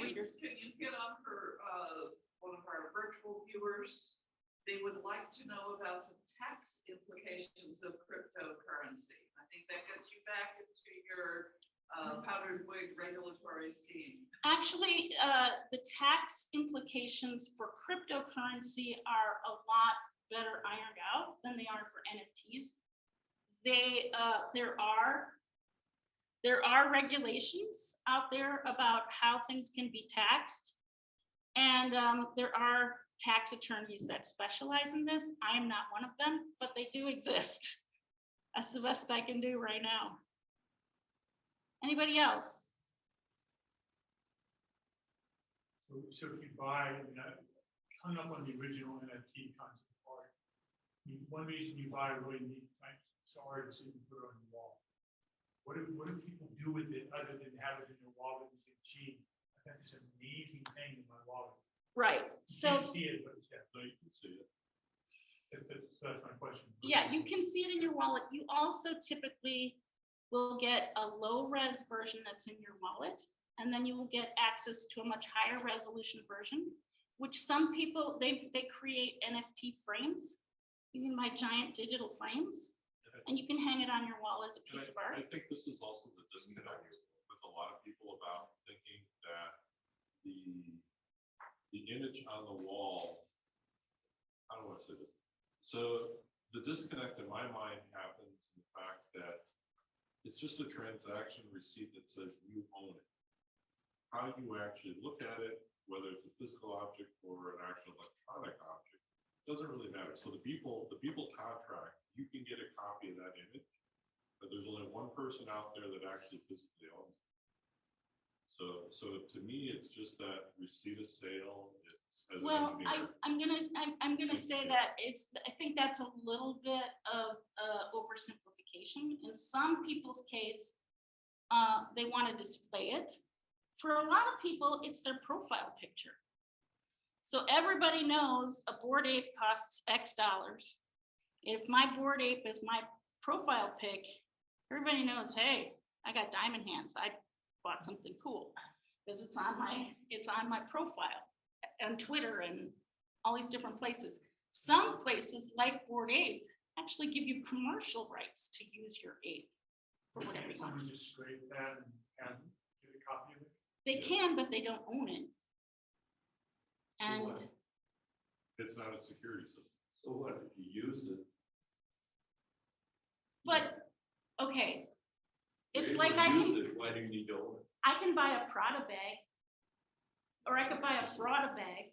readers. Can you get on for one of our virtual viewers? They would like to know about the tax implications of cryptocurrency. I think that gets you back into your powdered wig regulatory scheme. Actually, The tax implications for cryptocurrency are a lot better ironed out than they are for NFTs. There are regulations out there about how things can be taxed. And there are tax attorneys that specialize in this. I am not one of them, but they do exist. That's the best I can do right now. Anybody else? So if you buy, hung up on the original NFT concept art, one reason you buy really neat type swords and put it on the wall. What do people do with it other than have it in their wallet and say, gee, I got this amazing thing in my wallet? Right. You So can't see it, but it's there. So you can see it. That's my question. yeah, you can see it in your wallet. You also typically will get a low res version that's in your wallet, and then you will get access to a much higher resolution version, which some people, they create NFT frames. You can buy giant digital frames, and you can hang it on your wall as a piece of art. I think this is also the disconnect with a lot of people about thinking that the image on the wall, I don't want to say this. So the disconnect in my mind happens in the fact that it's just a transaction receipt that says you own it. How you actually look at it, whether it's a physical object or an actual electronic object, doesn't really matter. So the people contract, you can get a copy of that image, but there's only one person out there that actually physically owns it. So to me, it's just that receipt of sale. It's as Well, an engineer. I'm gonna say that I think that's a little bit of oversimplification. In some people's case, they want to display it. For a lot of people, it's their profile picture. So everybody knows a Bored Ape costs X dollars. If my Bored Ape is my profile pic, everybody knows, hey, I got diamond hands. I bought something cool because it's on my profile on Twitter and all these different places. Some places like Bored Ape actually give you commercial rights to use your ape for whatever you want. Someone just scrape that and get a copy of it? They can, but they don't own it. And It's not a security system. So what, if you use it? but okay, it's you're like able I to use can it, why do you need to own it? I can buy a Prada bag, or I could buy a Prada bag.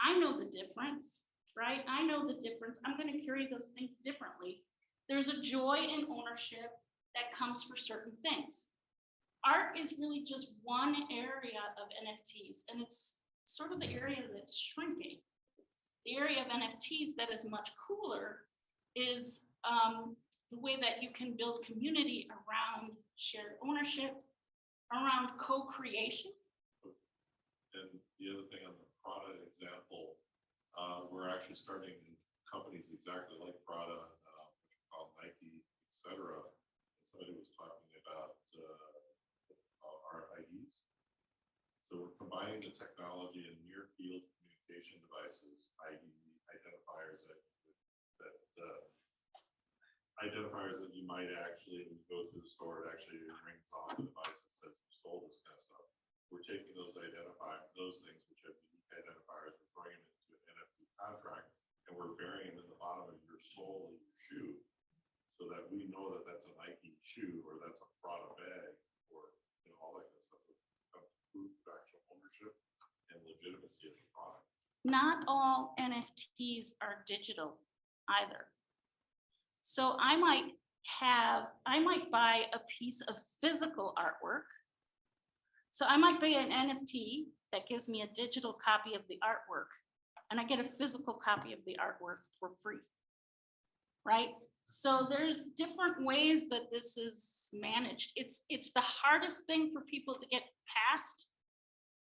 I know the difference, right? I know the difference. I'm going to carry those things differently. There's a joy in ownership that comes for certain things. Art is really just one area of NFTs, and it's sort of the area that's shrinking. The area of NFTs that is much cooler is the way that you can build community around shared ownership, around co-creation. And the other thing on the Prada example, we're actually starting companies exactly like Prada, which we call Nike, et cetera. And somebody was talking about our IDs. So we're combining the technology and near field communication devices, i.e. identifiers that identifiers that you might actually, when you go through the store, it actually rings on the device that says you stole this kind of stuff. We're taking those things which have unique identifiers, we're throwing them into an NFT contract, and we're burying them in the bottom of your sole of your shoe, so that we know that that's a Nike shoe or that's a Prada bag or all that kind of stuff. Becomes proof of actual ownership and legitimacy of the product. Not all NFTs are digital either. So I might buy a piece of physical artwork. So I might buy an NFT that gives me a digital copy of the artwork, and I get a physical copy of the artwork for free, right? So there's different ways that this is managed. It's the hardest thing for people to get past.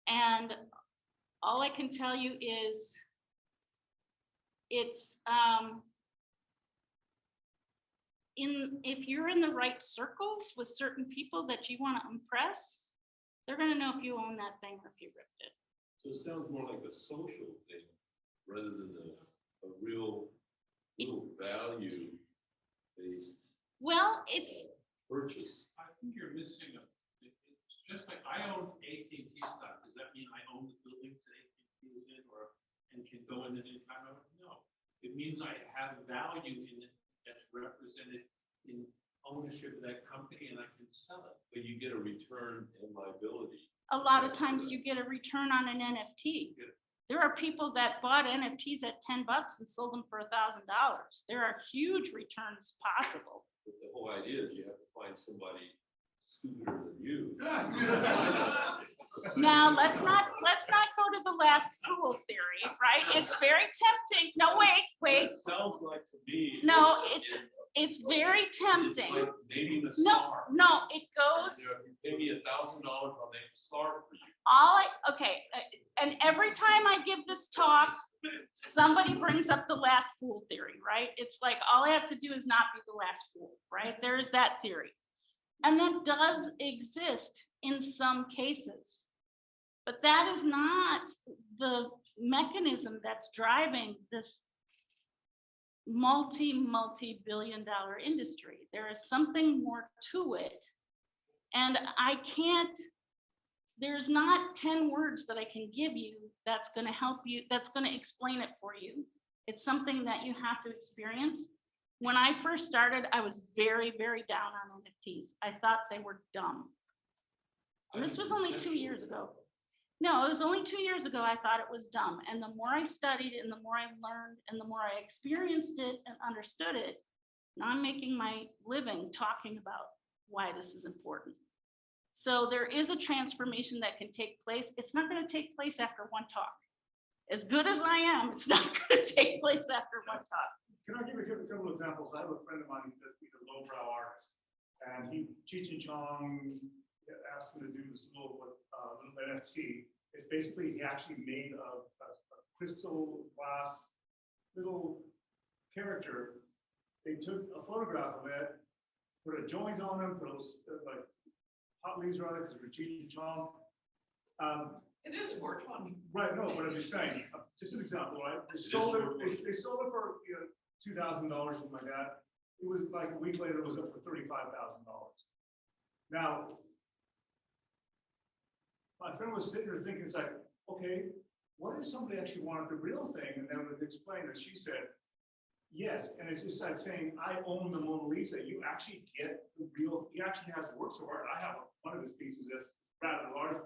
And all I can tell you is it's, if you're in the right circles with certain people that you want to impress, they're going to know if you own that thing or if you ripped it. So it sounds more like a social thing rather than a real value-based Well, it's purchase. I think you're missing it's just like I own AT&T stock. Does that mean I own the buildings that AT&T is in and can go in at any time? No. It means I have value in it that's represented in ownership of that company and I can sell it. But you get a return in liability. a lot of times you get a return on an NFT. There are people that bought NFTs at $10 and sold them for $1,000. There are huge returns possible. But the whole idea is you have to find somebody stupider than you. Now let's not go to the last fool theory, right? It's very tempting. No, wait. It sounds like to me. No, it's very tempting. It's like naming a No, star. it goes. You know, if you pay me $1,000, I'll name a star for you. Okay, and every time I give this talk, somebody brings up the last fool theory, right? It's like all I have to do is not be the last fool, right? There's that theory. And that does exist in some cases. But that is not the mechanism that's driving this multi-billion-dollar industry. There is something more to it. And there's not 10 words that I can give you that's going to help you, that's going to explain it for you. It's something that you have to experience. When I first started, I was very, very down on NFTs. I thought they were dumb. And this was only 2 years ago. No, it was only 2 years ago I thought it was dumb. And the more I studied and the more I learned and the more I experienced it and understood it, now I'm making my living talking about why this is important. So there is a transformation that can take place. It's not going to take place after one talk. As good as I am, it's not going to take place after one talk. Can I give a couple of examples? I have a friend of mine who does, he's a lowbrow artist, and Cheech and Chong asked him to do this little NFT. It's basically, he actually made a crystal glass little character. They took a photograph of it, put a joint on him, put like hot leaves around it because we're Cheech and Chong. It is 420. Right, no, but I'm just saying, just an example, right? They sold it for $2,000, something like that. It was like a week later, it was up for $35,000. Now, my friend was sitting there thinking, it's like, okay, what if somebody actually wanted the real thing? And then would explain that she said, yes, and it's just like saying, I own the Mona Lisa. You actually get the real, he actually has works of art. I have one of his pieces that's rather large.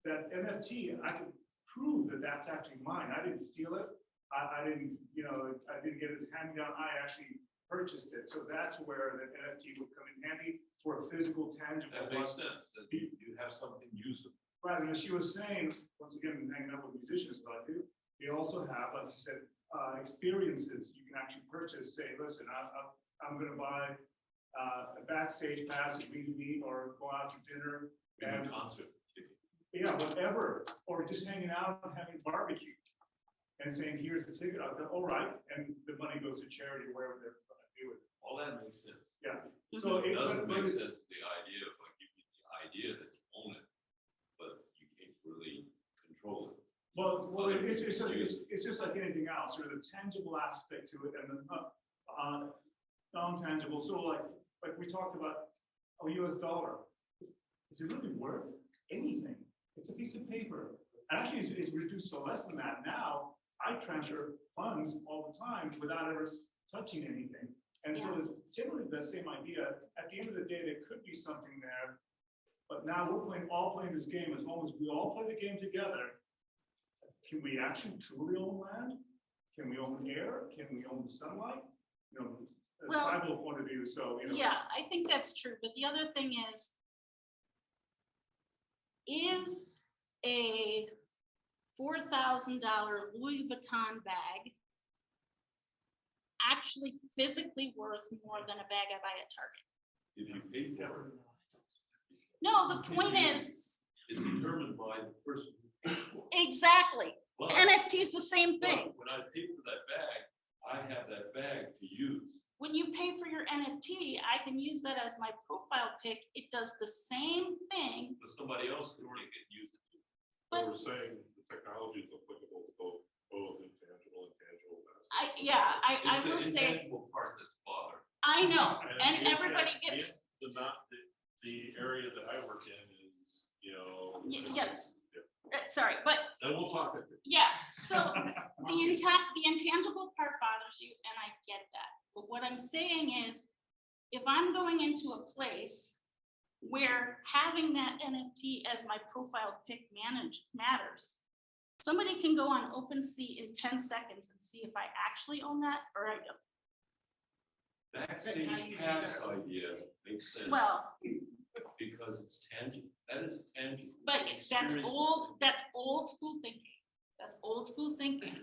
That NFT, I can prove that that's actually mine. I didn't steal it. I didn't, I didn't get it handed down. I actually purchased it. So that's where the NFT would come in handy for a physical, tangible. That makes sense. That you have something usable. Right, and as she was saying, once again, hanging out with musicians like I do, they also have, like she said, experiences you can actually purchase. Say, listen, I'm going to buy a backstage pass at meet or go out to dinner and concert. Yeah, whatever, or just hanging out and having barbecue and saying, here's the ticket. I'll go, all right, and the money goes to charity, wherever they're going to do it. All that makes sense. Yeah. So It doesn't make it's- sense, the idea of like giving you the idea that you own it, but you can't really control it. Well, it's just like anything else, there's a tangible aspect to it and the non-tangible. So like we talked about a US dollar. Is it really worth anything? It's a piece of paper. And actually, it's reduced to less than that. Now, I transfer funds all the time without ever touching anything. And so it's generally the same idea. At the end of the day, there could be something there. But now we're all playing this game. As long as we all play the game together, can we actually truly own land? Can we own air? Can we own the sunlight? You know, a Well, tribal point of view. So, you know. Yeah, I think that's true. But the other thing is a $4,000 Louis Vuitton bag actually physically worth more than a bag I buy at Target? If you pay for it. No, the point is, It's determined by the person who pays for it. exactly. But- NFT is the same but thing. When I pay for that bag, I have that bag to use. When you pay for your NFT, I can use that as my profile pic. It does the same thing. But somebody else can take it and use it too. But- We're saying the technology is applicable to both intangible and tangible. I It's will the say, intangible part that's bothered. I know, and the everybody intent- gets, The area that I work in is, you know. Yeah. Sorry, but And we'll talk. yeah, so the intangible part bothers you, and I get that. But what I'm saying is, if I'm going into a place where having that NFT as my profile pic matters, somebody can go on OpenSea in 10 seconds and see if I actually own that or I don't. Backstage pass idea makes sense. Well, Because it's tangible. That is tangible. but that's Experience. old school thinking. That's old school thinking.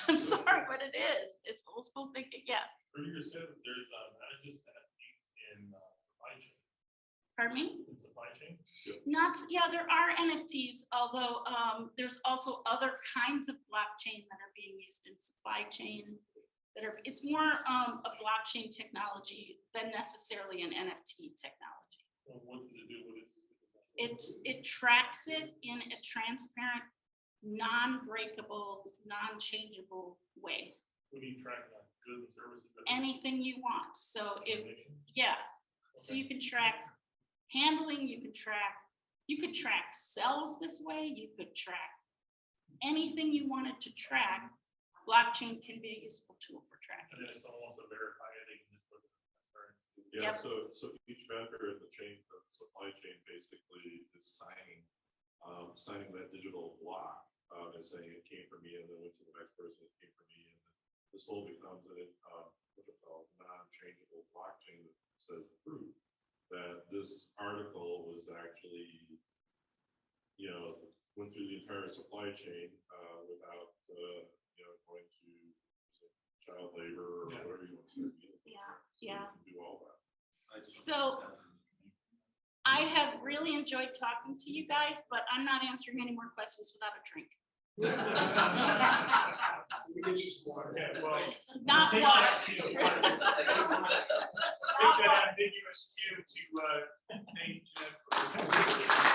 I'm sorry, but it is. It's old school thinking, yeah. Earlier said that there's just NFTs in supply chain. Pardon me? In supply chain. There are NFTs, although there's also other kinds of blockchain that are being used in supply chain it's more a blockchain technology than necessarily an NFT technology. Well, what does it do? What is It tracks it in a transparent, non-breakable, non-changeable way. What do you track on? Goods and services? Anything you want. So Information? so you can track handling, you could track cells this way, you could track anything you wanted to track. Blockchain can be a useful tool for tracking. And then if someone wants to verify it, they can just look at the currency. Yeah, Yep. so each vendor in the chain, the supply chain basically is signing that digital block, and saying it came from me and then went to the next person, it came from me. And then this whole becomes a, what's it called, non-changeable blockchain that says proof that this article was actually, went through the entire supply chain, without, going to child labor or whatever you want to say. Yeah, So you yeah. can do all that. So I have really enjoyed talking to you guys, but I'm not answering any more questions without a drink. Let me get you some water. Yeah, well. Not take water. that, you know, part of this- Take that ambiguous cue to thank Jeff for.